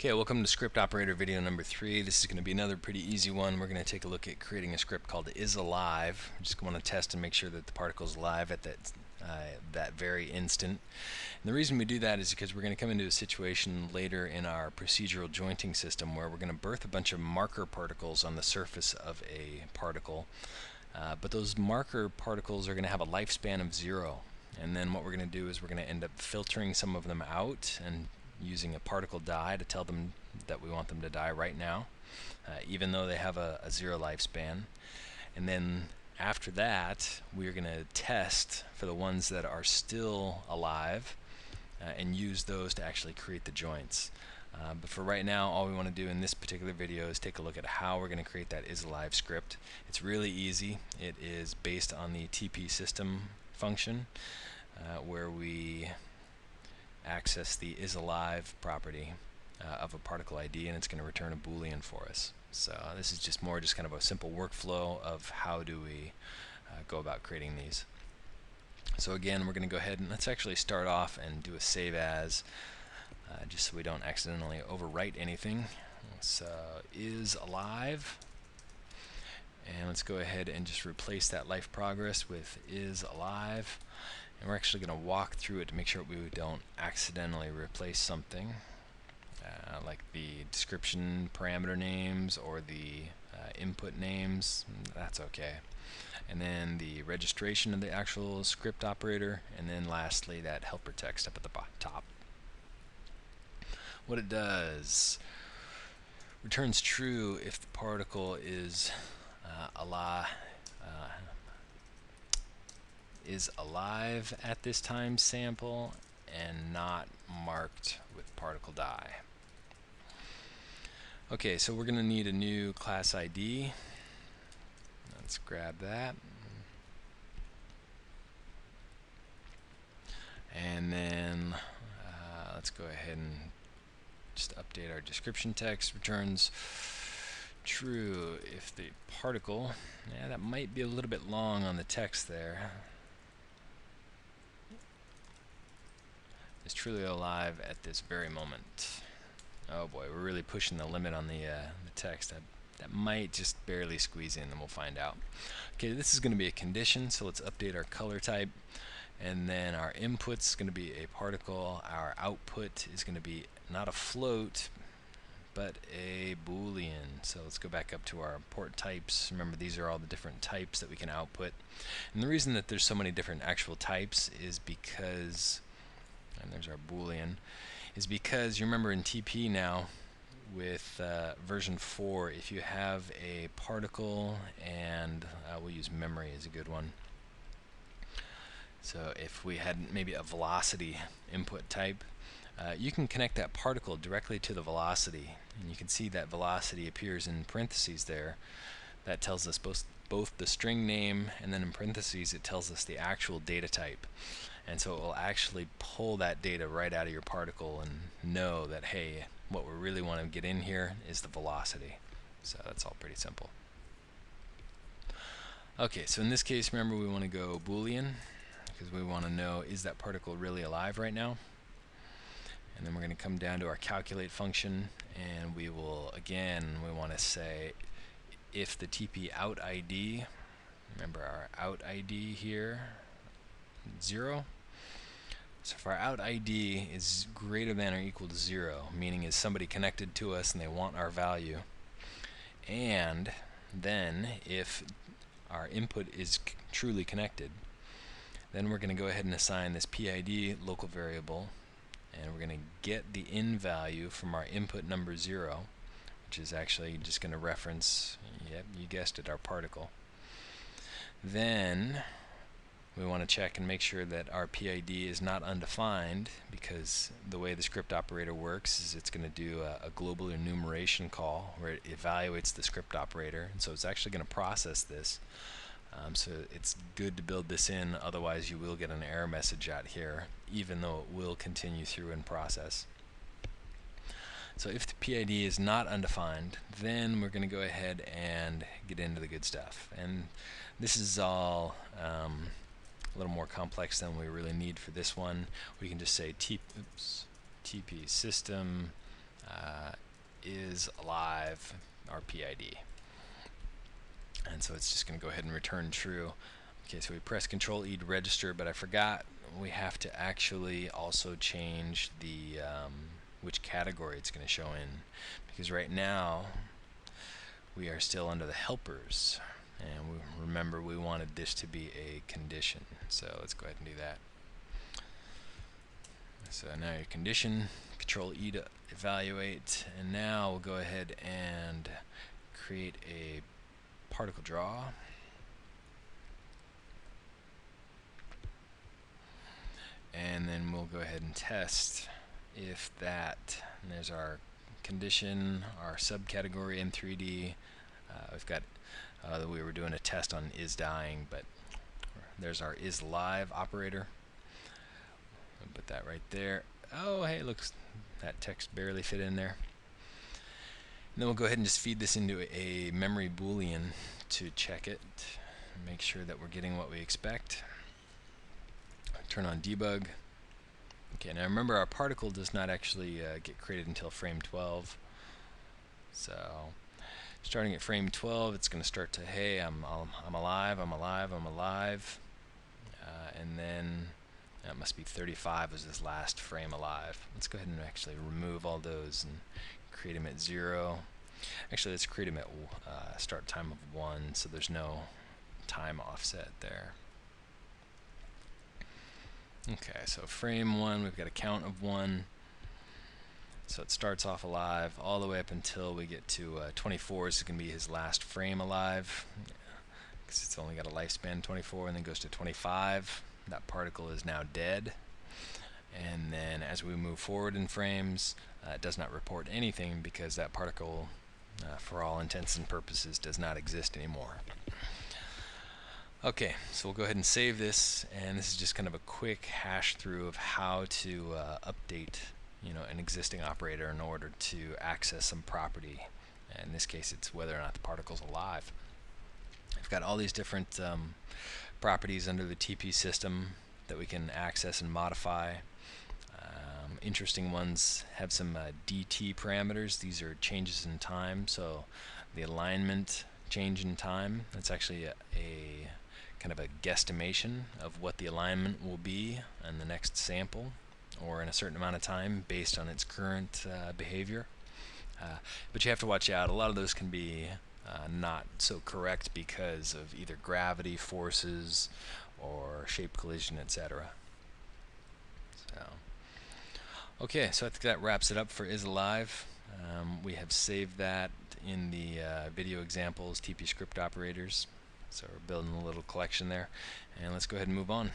Okay, welcome to Script Operator video number 3. This is going to be another pretty easy one. We're going to take a look at creating a script called IsAlive. I just want to test and make sure that the particle is alive at that very instant. And the reason we do that is because we're going to come into a situation later in our procedural jointing system where we're going to birth a bunch of marker particles on the surface of a particle. But those marker particles are going to have a lifespan of 0. And then what we're going to do is we're going to end up filtering some of them out and using a particle die to tell them that we want them to die right now, even though they have a 0 lifespan. And then after that, we're going to test for the ones that are still alive and use those to actually create the joints. But for right now, all we want to do in this particular video is take a look at how we're going to create that IsAlive script. It's really easy. It is based on the TP system function where we access the IsAlive property of a particle ID, and it's going to return a Boolean for us. So this is just kind of a simple workflow of how do we go about creating these. So again, we're going to go ahead and let's actually start off and do a save as, just so we don't accidentally overwrite anything. So IsAlive, and let's go ahead and just replace that life progress with IsAlive. And we're actually going to walk through it to make sure we don't accidentally replace something like the description parameter names or the input names. That's okay. And then the registration of the actual script operator, and then lastly that helper text up at the top. What it does, returns true if the particle is alive at this time sample and not marked with particle die. Okay, so we're going to need a new class ID. Let's grab that. And then let's go ahead and just update our description text. Returns true if the particle, yeah, that might be a little bit long on the text there, is truly alive at this very moment. Oh boy, we're really pushing the limit on the text. That might just barely squeeze in, and we'll find out. Okay, this is going to be a condition, so let's update our color type. And then our input's is going to be a particle. Our output is going to be not a float, but a Boolean. So let's go back up to our port types. Remember, these are all the different types that we can output. And the reason that there's so many different actual types is because, and there's our Boolean, is because you remember in TP now with version 4, if you have a particle, and we'll use memory as a good one. So if we had maybe a velocity input type, you can connect that particle directly to the velocity, and you can see that velocity appears in parentheses there. That tells us both the string name, and then in parentheses it tells us the actual data type. And so it will actually pull that data right out of your particle and know that, hey, what we really want to get in here is the velocity. So that's all pretty simple. Okay, so in this case, remember, we want to go Boolean because we want to know, is that particle really alive right now? And then we're going to come down to our calculate function, and we will, again, we want to say if the TP out ID, remember our out ID here, 0. So if our out ID is greater than or equal to 0, meaning is somebody connected to us and they want our value, and then if our input is truly connected, then we're going to go ahead and assign this PID local variable, and we're going to get the in value from our input number 0, which is actually just going to reference, yep, you guessed it, our particle. Then we want to check and make sure that our PID is not undefined, because the way the script operator works is it's going to do a global enumeration call where it evaluates the script operator, and so it's actually going to process this. So it's good to build this in, otherwise you will get an error message out here, even though it will continue through in process. So if the PID is not undefined, then we're going to go ahead and get into the good stuff. And this is all a little more complex than we really need for this one. We can just say TP system IsAlive our PID. And so it's just going to go ahead and return true. Okay, so we press Control E to register, but I forgot we have to actually also change the which category it's going to show in, because right now we are still under the helpers, and remember we wanted this to be a condition. So let's go ahead and do that. So now your condition, Control E to evaluate, and now we'll go ahead and create a particle draw. And then we'll go ahead and test if that, and there's our condition, our subcategory in 3D. We've got we were doing a test on IsDying, but there's our IsAlive operator. I'll put that right there. Oh, hey, looks, that text barely fit in there. And then we'll go ahead and just feed this into a memory boolean to check it, make sure that we're getting what we expect. Turn on debug. Okay, now remember our particle does not actually get created until frame 12. So starting at frame 12, it's going to start to, hey, I'm alive, I'm alive, I'm alive. And then that must be 35 was this last frame alive. Let's go ahead and actually remove all those and create them at 0. Actually, let's create them at start time of 1, so there's no time offset there. Okay, so frame 1, we've got a count of 1. So it starts off alive all the way up until we get to 24. This is going to be his last frame alive, because it's only got a lifespan 24, and then goes to 25. That particle is now dead. And then as we move forward in frames, it does not report anything because that particle, for all intents and purposes, does not exist anymore. Okay, so we'll go ahead and save this, and this is just kind of a quick hash through of how to update an existing operator in order to access some property. In this case, it's whether or not the particle's alive. We've got all these different properties under the TP system that we can access and modify. Interesting ones have some DT parameters. These are changes in time, so the alignment change in time, that's actually a kind of a guesstimation of what the alignment will be in the next sample or in a certain amount of time based on its current behavior. But you have to watch out. A lot of those can be not so correct because of either gravity forces or shape collision, etc. So, okay, so I think that wraps it up for IsAlive. We have saved that in the video examples, TP script operators. So we're building a little collection there, and let's go ahead and move on.